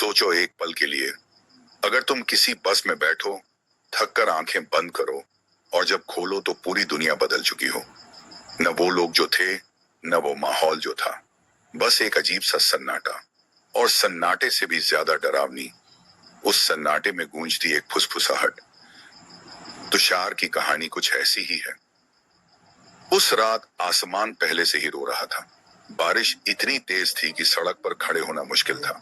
सोचो एक पल के लिए, अगर तुम किसी बस में बैठो, थक कर आंखें बंद करो और जब खोलो तो पूरी दुनिया बदल चुकी हो। न वो लोग जो थे, न वो माहौल जो था, बस एक अजीब सा सन्नाटा। और सन्नाटे से भी ज्यादा डरावनी उस सन्नाटे में गूंजती एक फुसफुसाहट। तुषार की कहानी कुछ ऐसी ही है। उस रात आसमान पहले से ही रो रहा था। बारिश इतनी तेज थी कि सड़क पर खड़े होना मुश्किल था।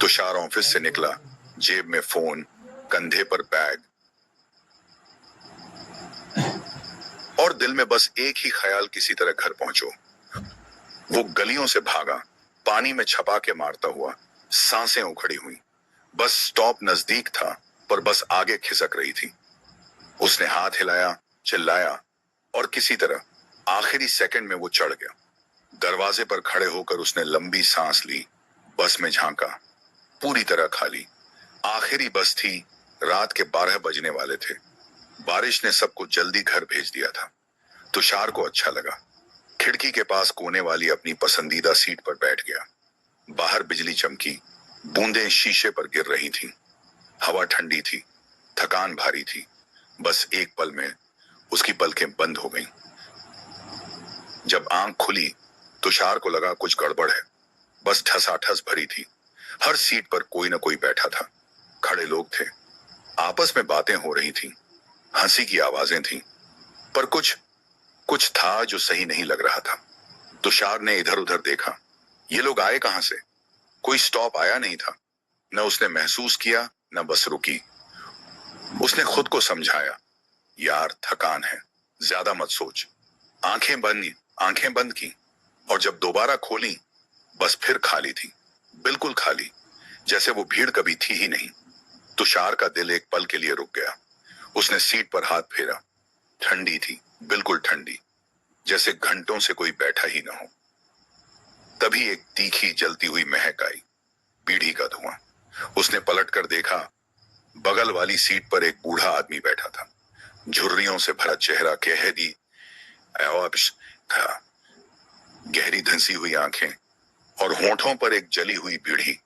तुषार ऑफिस से निकला, जेब में फोन, कंधे पर बैग और दिल में बस एक ही ख्याल, किसी तरह घर पहुंचो। वो गलियों से भागा, पानी में छपा के मारता हुआ, सांसें उखड़ी हुई। बस स्टॉप नजदीक था, पर बस आगे खिसक रही थी। उसने हाथ हिलाया, चिल्लाया और किसी तरह आखिरी सेकंड में वो चढ़ गया। दरवाजे पर खड़े होकर उसने लंबी सांस ली, बस में झांका, पूरी तरह खाली। आखिरी बस थी, रात के 12 बजने वाले थे। बारिश ने सबको जल्दी घर भेज दिया था। तुषार को अच्छा लगा। खिड़की के पास कोने वाली अपनी पसंदीदा सीट पर बैठ गया। बाहर बिजली चमकी, बूंदें शीशे पर गिर रही थीं। हवा ठंडी थी, थकान भारी थी। बस एक पल में उसकी पलकें बंद हो गईं। जब आंख खुली, तुषार को लगा कुछ गड़बड़ है। बस ठसाठस भरी थी। हर सीट पर कोई न कोई बैठा था। खड़े लोग थे, आपस में बातें हो रही थीं, हंसी की आवाजें थीं, पर कुछ कुछ था जो सही नहीं लग रहा था। तुषार ने इधर उधर देखा। ये लोग आए कहां से? कोई स्टॉप आया नहीं था। न उसने महसूस किया, न बस रुकी। उसने खुद को समझाया, यार थकान है, ज्यादा मत सोच। आंखें बंद की और जब दोबारा खोली, बस फिर खाली थी, बिल्कुल खाली, जैसे वो भीड़ कभी थी ही नहीं। तुषार का दिल एक पल के लिए रुक गया। उसने सीट पर हाथ फेरा। ठंडी थी, बिल्कुल ठंडी, जैसे घंटों से कोई बैठा ही ना हो। तभी एक तीखी जलती हुई महक आई, बीड़ी का धुआं। उसने पलटकर देखा, बगल वाली सीट पर एक बूढ़ा आदमी बैठा था। झुर्रियों से भरा चेहरा, था, गहरी धंसी हुई आंखें और होंठों पर एक जली हुई बीड़ी।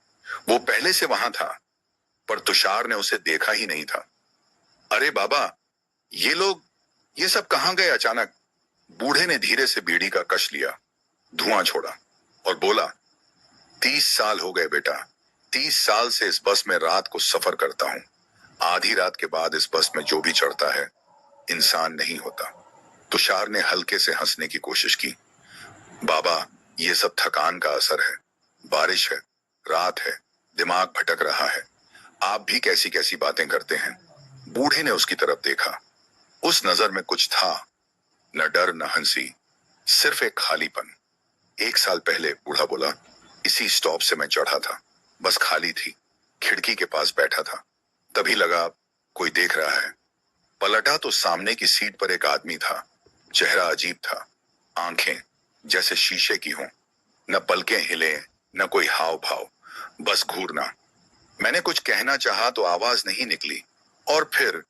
वो पहले से वहां था, पर तुषार ने उसे देखा ही नहीं था। अरे बाबा, ये लोग, ये सब कहां गए अचानक? बूढ़े ने धीरे से बीड़ी का कश लिया, धुआं छोड़ा और बोला, 30 साल हो गए बेटा, 30 साल से इस बस में रात को सफर करता हूं। आधी रात के बाद इस बस में जो भी चढ़ता है, इंसान नहीं होता। तुषार ने हल्के से हंसने की कोशिश की। बाबा, ये सब थकान का असर है। बारिश है, रात है, दिमाग भटक रहा है। आप भी कैसी कैसी बातें करते हैं। बूढ़े ने उसकी तरफ देखा। उस नजर में कुछ था, न डर न हंसी, सिर्फ एक खालीपन। 1 साल पहले, बूढ़ा बोला, इसी स्टॉप से मैं चढ़ा था, बस खाली थी, खिड़की के पास बैठा था, तभी लगा कोई देख रहा है। पलटा तो सामने की सीट पर एक आदमी था। चेहरा अजीब था, आंखें जैसे शीशे की हों, न पलकें हिले, न कोई हाव भाव, बस घूरना। मैंने कुछ कहना चाहा तो आवाज नहीं निकली, और फिर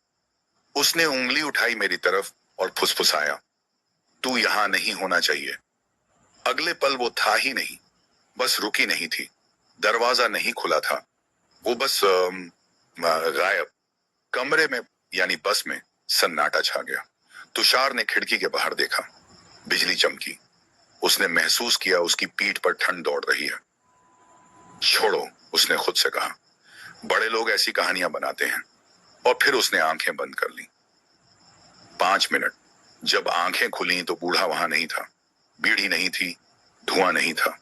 उसने उंगली उठाई मेरी तरफ और फुसफुसाया, तू यहां नहीं होना चाहिए। अगले पल वो था ही नहीं, बस रुकी नहीं थी, दरवाजा नहीं खुला था, वो बस गायब। कमरे में, यानी बस में, सन्नाटा छा गया। तुषार ने खिड़की के बाहर देखा, बिजली चमकी। उसने महसूस किया उसकी पीठ पर ठंड दौड़ रही है। छोड़ो, उसने खुद से कहा, बड़े लोग ऐसी कहानियां बनाते हैं। और फिर उसने आंखें बंद कर ली। 5 मिनट। जब आंखें खुली तो बूढ़ा वहां नहीं था, बीड़ी नहीं थी, धुआं नहीं था,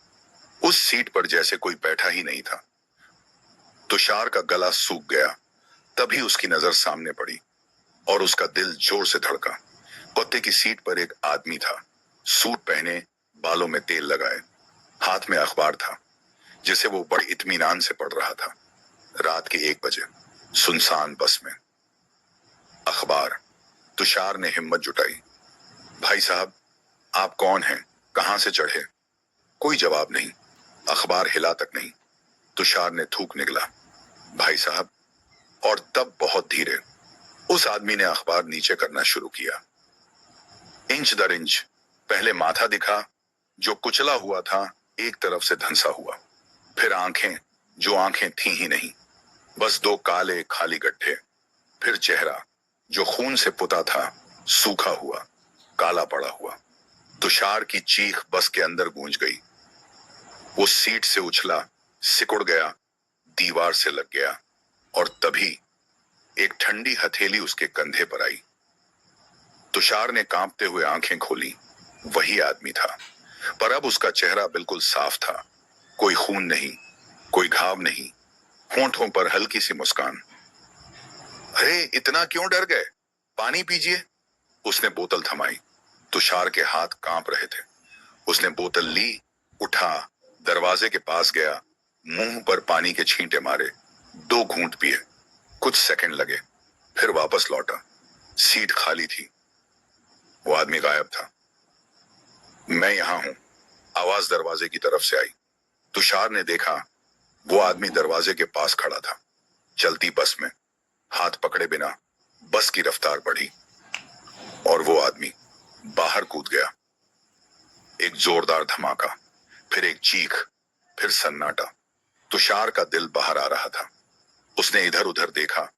उस सीट पर जैसे कोई बैठा ही नहीं था। तुषार का गला सूख गया। तभी उसकी नजर सामने पड़ी और उसका दिल जोर से धड़का। कुत्ते की सीट पर एक आदमी था, सूट पहने, बालों में तेल लगाए, हाथ में अखबार था, जिसे वो बड़े इत्मीनान से पढ़ रहा था। रात के 1 बजे, सुनसान बस में, अखबार। तुषार ने हिम्मत जुटाई, भाई साहब, आप कौन हैं, कहां से चढ़े? कोई जवाब नहीं, अखबार हिला तक नहीं। तुषार ने थूक निकला, भाई साहब। और तब बहुत धीरे उस आदमी ने अखबार नीचे करना शुरू किया, इंच दर इंच। पहले माथा दिखा, जो कुचला हुआ था, एक तरफ से धंसा हुआ, फिर आंखें जो आंखें थी ही नहीं, बस दो काले खाली गड्ढे। फिर चेहरा जो खून से पुता था, सूखा हुआ, काला पड़ा हुआ। तुषार की चीख बस के अंदर गूंज गई। वो सीट से उछला, सिकुड़ गया, दीवार से लग गया, और तभी एक ठंडी हथेली उसके कंधे पर आई। तुषार ने कांपते हुए आंखें खोली। वही आदमी था, पर अब उसका चेहरा बिल्कुल साफ था। कोई खून नहीं, कोई घाव नहीं, होंठों पर हल्की सी मुस्कान। अरे इतना क्यों डर गए? पानी पीजिए। उसने बोतल थमाई। तुषार के हाथ कांप रहे थे। उसने बोतल ली, उठा, दरवाजे के पास गया, मुंह पर पानी के छींटे मारे, 2 घूंट पिए। कुछ सेकंड लगे, फिर वापस लौटा। सीट खाली थी। वो आदमी गायब था। मैं यहां हूं, आवाज दरवाजे की तरफ से आई। तुषार ने देखा, वो आदमी दरवाजे के पास खड़ा था। चलती बस में हाथ पकड़े बिना बस की रफ्तार बढ़ी, और वो आदमी बाहर कूद गया। एक जोरदार धमाका, फिर एक चीख, फिर सन्नाटा। तुषार का दिल बाहर आ रहा था। उसने इधर उधर देखा,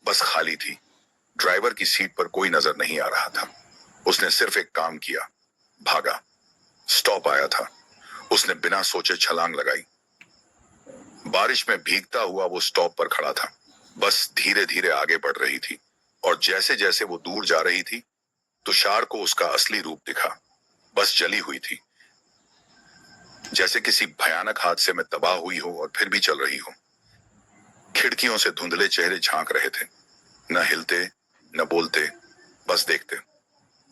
बस खाली थी। ड्राइवर की सीट पर कोई नजर नहीं आ रहा था। उसने सिर्फ एक काम किया, भागा। स्टॉप आया था। उसने बिना सोचे छलांग लगाई। बारिश में भीगता हुआ वो स्टॉप पर खड़ा था। बस धीरे धीरे आगे बढ़ रही थी, और जैसे जैसे वो दूर जा रही थी, तुषार को उसका असली रूप दिखा। बस जली हुई थी, जैसे किसी भयानक हादसे में तबाह हुई हो और फिर भी चल रही हो। खिड़कियों से धुंधले चेहरे झांक रहे थे, न हिलते न बोलते, बस देखते।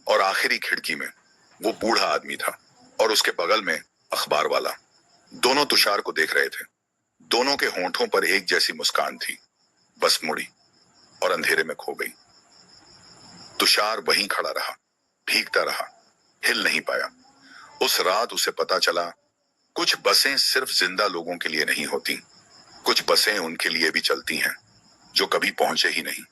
और आखिरी खिड़की में वो बूढ़ा आदमी था, और उसके बगल में अखबार वाला। दोनों तुषार को देख रहे थे। दोनों के होंठों पर एक जैसी मुस्कान थी। बस मुड़ी और अंधेरे में खो गई। तुषार वहीं खड़ा रहा, भीगता रहा, हिल नहीं पाया। उस रात उसे पता चला, कुछ बसें सिर्फ जिंदा लोगों के लिए नहीं होती, कुछ बसें उनके लिए भी चलती हैं जो कभी पहुंचे ही नहीं।